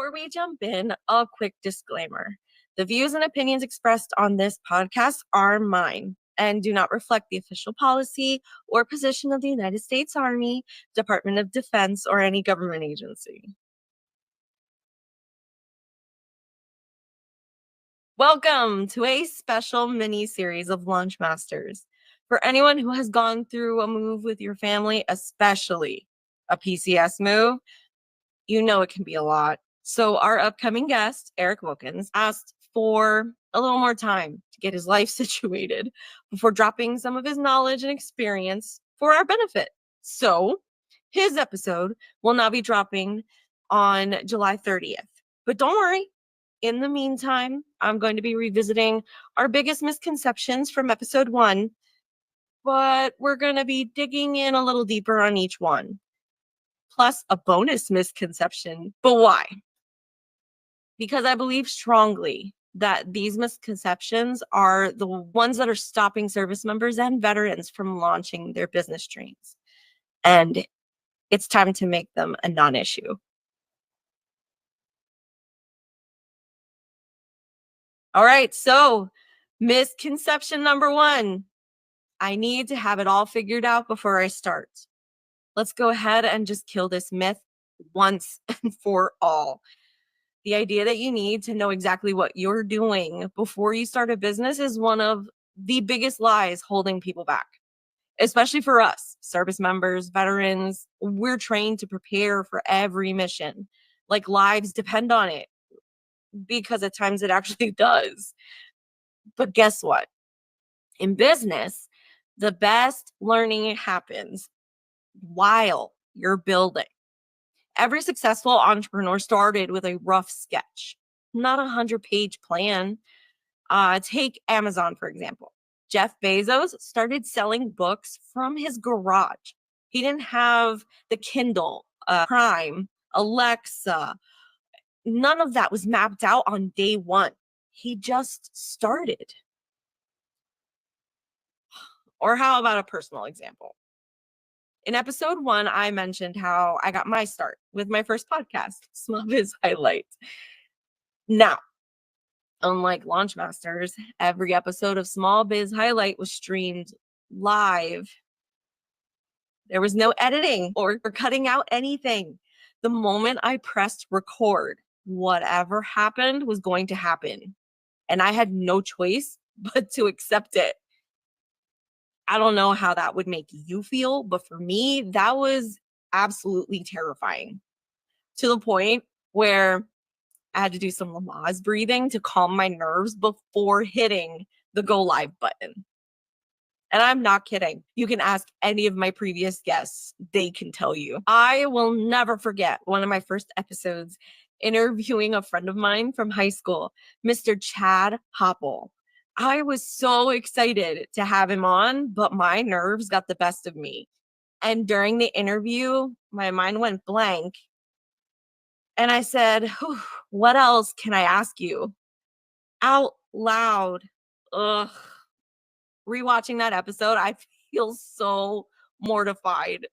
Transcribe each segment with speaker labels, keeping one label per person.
Speaker 1: Before we jump in, a quick disclaimer. The views and opinions expressed on this podcast are mine and do not reflect the official policy or position of the United States Army, Department of Defense, or any government agency. Welcome to a special mini-series of Launch Masters. For anyone who has gone through a move with your family, especially a PCS move, you know it can be a lot. So our upcoming guest, Eric Wilkins, asked for a little more time to get his life situated before dropping some of his knowledge and experience for our benefit. So his episode will now be dropping on July 30th. But don't worry. In the meantime, I'm going to be revisiting our biggest misconceptions from episode 1, but we're going to be digging in a little deeper on each one. Plus a bonus misconception. But why? Because I believe strongly that these misconceptions are the ones that are stopping service members and veterans from launching their business dreams. And it's time to make them a non-issue. All right, so misconception number 1. I need to have it all figured out before I start. Let's go ahead and just kill this myth once and for all. The idea that you need to know exactly what you're doing before you start a business is one of the biggest lies holding people back, especially for us, service members, veterans. We're trained to prepare for every mission, like lives depend on it, because at times it actually does. But guess what? In business, the best learning happens while you're building. Every successful entrepreneur started with a rough sketch, not a 100-page plan. Take Amazon, for example. Jeff Bezos started selling books from his garage. He didn't have the Kindle, Prime, Alexa. None of that was mapped out on day 1. He just started. Or how about a personal example? In episode 1, I mentioned how I got my start with my first podcast, Small Biz Highlight. Now, unlike Launch Masters, every episode of Small Biz Highlight was streamed live. There was no editing or cutting out anything. The moment I pressed record, whatever happened was going to happen. And I had no choice but to accept it. I don't know how that would make you feel, but for me, that was absolutely terrifying, to the point where I had to do some Lamaze breathing to calm my nerves before hitting the go live button. And I'm not kidding. You can ask any of my previous guests. They can tell you. I will never forget one of my first episodes interviewing a friend of mine from high school, Mr. Chad Hopple. I was so excited to have him on, but my nerves got the best of me. And during the interview, my mind went blank. And I said, what else can I ask you? Out loud. Ugh. Rewatching that episode, I feel so mortified.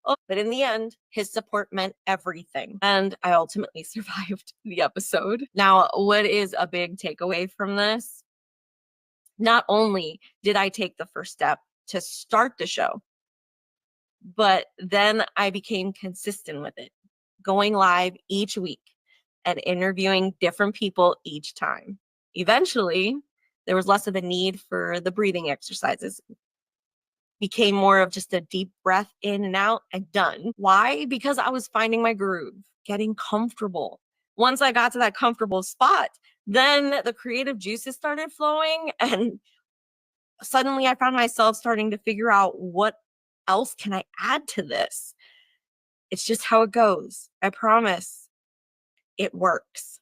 Speaker 1: Oh, but in the end, his support meant everything. And I ultimately survived the episode. Now, what is a big takeaway from this? Not only did I take the first step to start the show, but then I became consistent with it, going live each week and interviewing different people each time. Eventually, there was less of a need for the breathing exercises. Became more of just a deep breath in and out and done. Why? Because I was finding my groove, getting comfortable. Once I got to that comfortable spot, then the creative juices started flowing, and suddenly I found myself starting to figure out, what else can I add to this? It's just how it goes. I promise it works.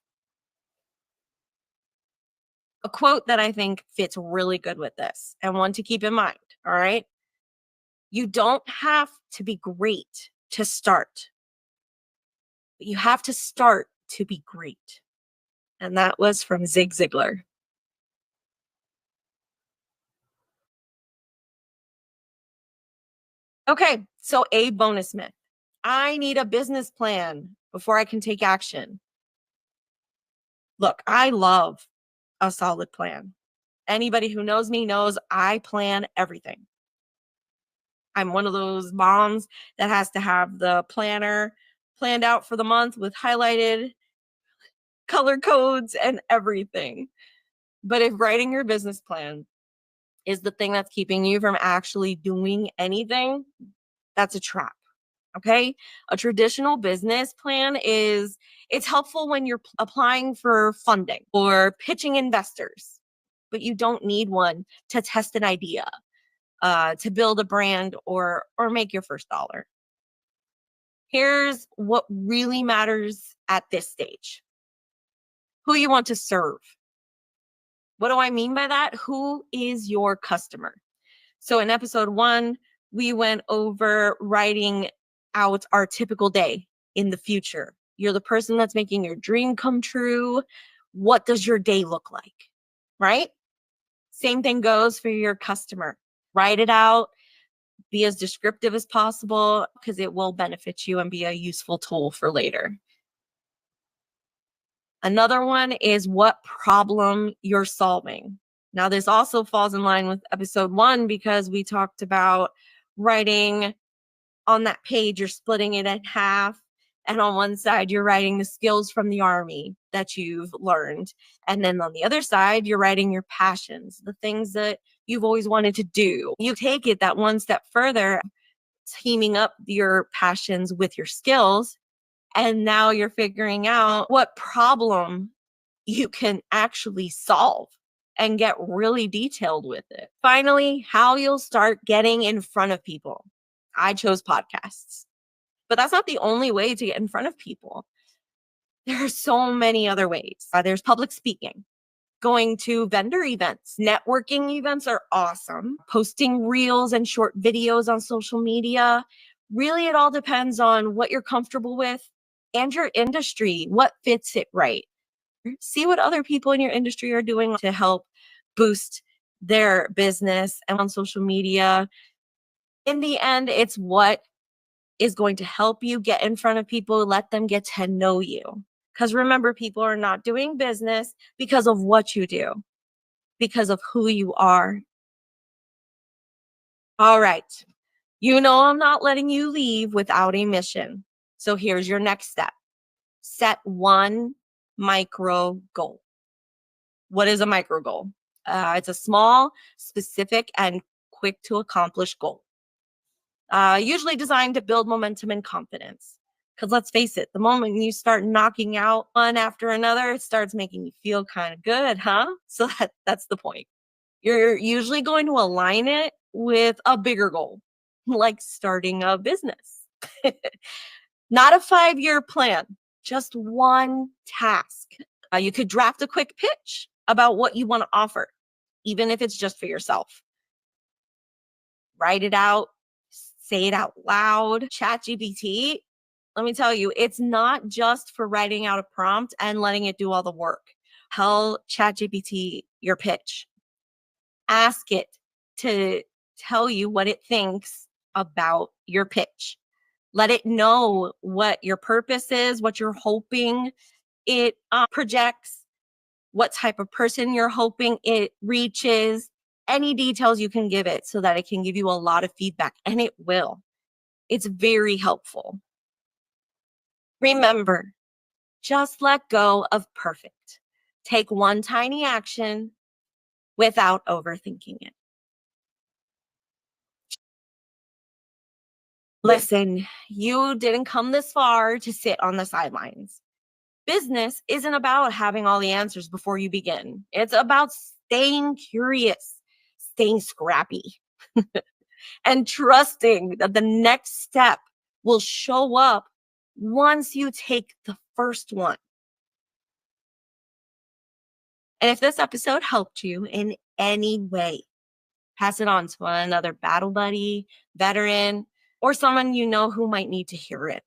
Speaker 1: A quote that I think fits really good with this, and one to keep in mind, all right? You don't have to be great to start, but you have to start to be great. And that was from Zig Ziglar. Okay, so a bonus myth. I need a business plan before I can take action. Look, I love a solid plan. Anybody who knows me knows I plan everything. I'm one of those moms that has to have the planner planned out for the month with highlighted color codes and everything. But if writing your business plan is the thing that's keeping you from actually doing anything, that's a trap. Okay? A traditional business plan it's helpful when you're applying for funding or pitching investors, but you don't need one to test an idea, to build a brand or make your first dollar. Here's what really matters at this stage: who you want to serve. What do I mean by that? Who is your customer? So in episode 1, we went over writing out our typical day in the future. You're the person that's making your dream come true. What does your day look like? Right? Same thing goes for your customer. Write it out, be as descriptive as possible because it will benefit you and be a useful tool for later. Another one is what problem you're solving. Now, this also falls in line with episode 1 because we talked about writing on that page, you're splitting it in half. And on one side, you're writing the skills from the army that you've learned. And then on the other side, you're writing your passions, the things that you've always wanted to do. You take it that one step further, teaming up your passions with your skills. And now you're figuring out what problem you can actually solve and get really detailed with it. Finally, how you'll start getting in front of people. I chose podcasts, but that's not the only way to get in front of people. There are so many other ways. There's public speaking, going to vendor events. Networking events are awesome. Posting reels and short videos on social media. Really, it all depends on what you're comfortable with and your industry, what fits it right. See what other people in your industry are doing to help boost their business and on social media. In the end, it's what is going to help you get in front of people, let them get to know you. Because remember, people are not doing business because of what you do, because of who you are. All right. You know, I'm not letting you leave without a mission. So here's your next step. Set one micro goal. What is a micro goal? It's a small, specific, and quick to accomplish goal. Usually designed to build momentum and confidence. Because let's face it, the moment you start knocking out one after another, it starts making you feel kind of good, huh? So that's the point. You're usually going to align it with a bigger goal, like starting a business. Not a 5-year plan, just one task. You could draft a quick pitch about what you want to offer, even if it's just for yourself. Write it out, say it out loud. ChatGPT, let me tell you, it's not just for writing out a prompt and letting it do all the work. Tell ChatGPT your pitch. Ask it to tell you what it thinks about your pitch. Let it know what your purpose is, what you're hoping it projects, what type of person you're hoping it reaches, any details you can give it so that it can give you a lot of feedback, and it will. It's very helpful. Remember, just let go of perfect. Take one tiny action without overthinking it. Listen, you didn't come this far to sit on the sidelines. Business isn't about having all the answers before you begin. It's about staying curious, staying scrappy, and trusting that the next step will show up once you take the first one. And if this episode helped you in any way, pass it on to another battle buddy, veteran, or someone you know who might need to hear it.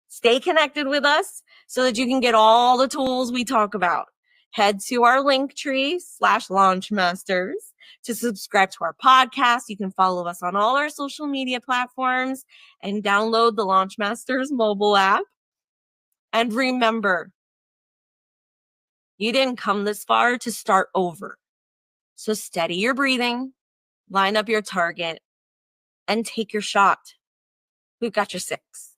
Speaker 1: Stay connected with us so that you can get all the tools we talk about. Head to our Linktree/Launchmasters to subscribe to our podcast. You can follow us on all our social media platforms and download the Launchmasters mobile app. And remember, You didn't come this far to start over. So steady your breathing, line up your target, and take your shot. We've got your 6.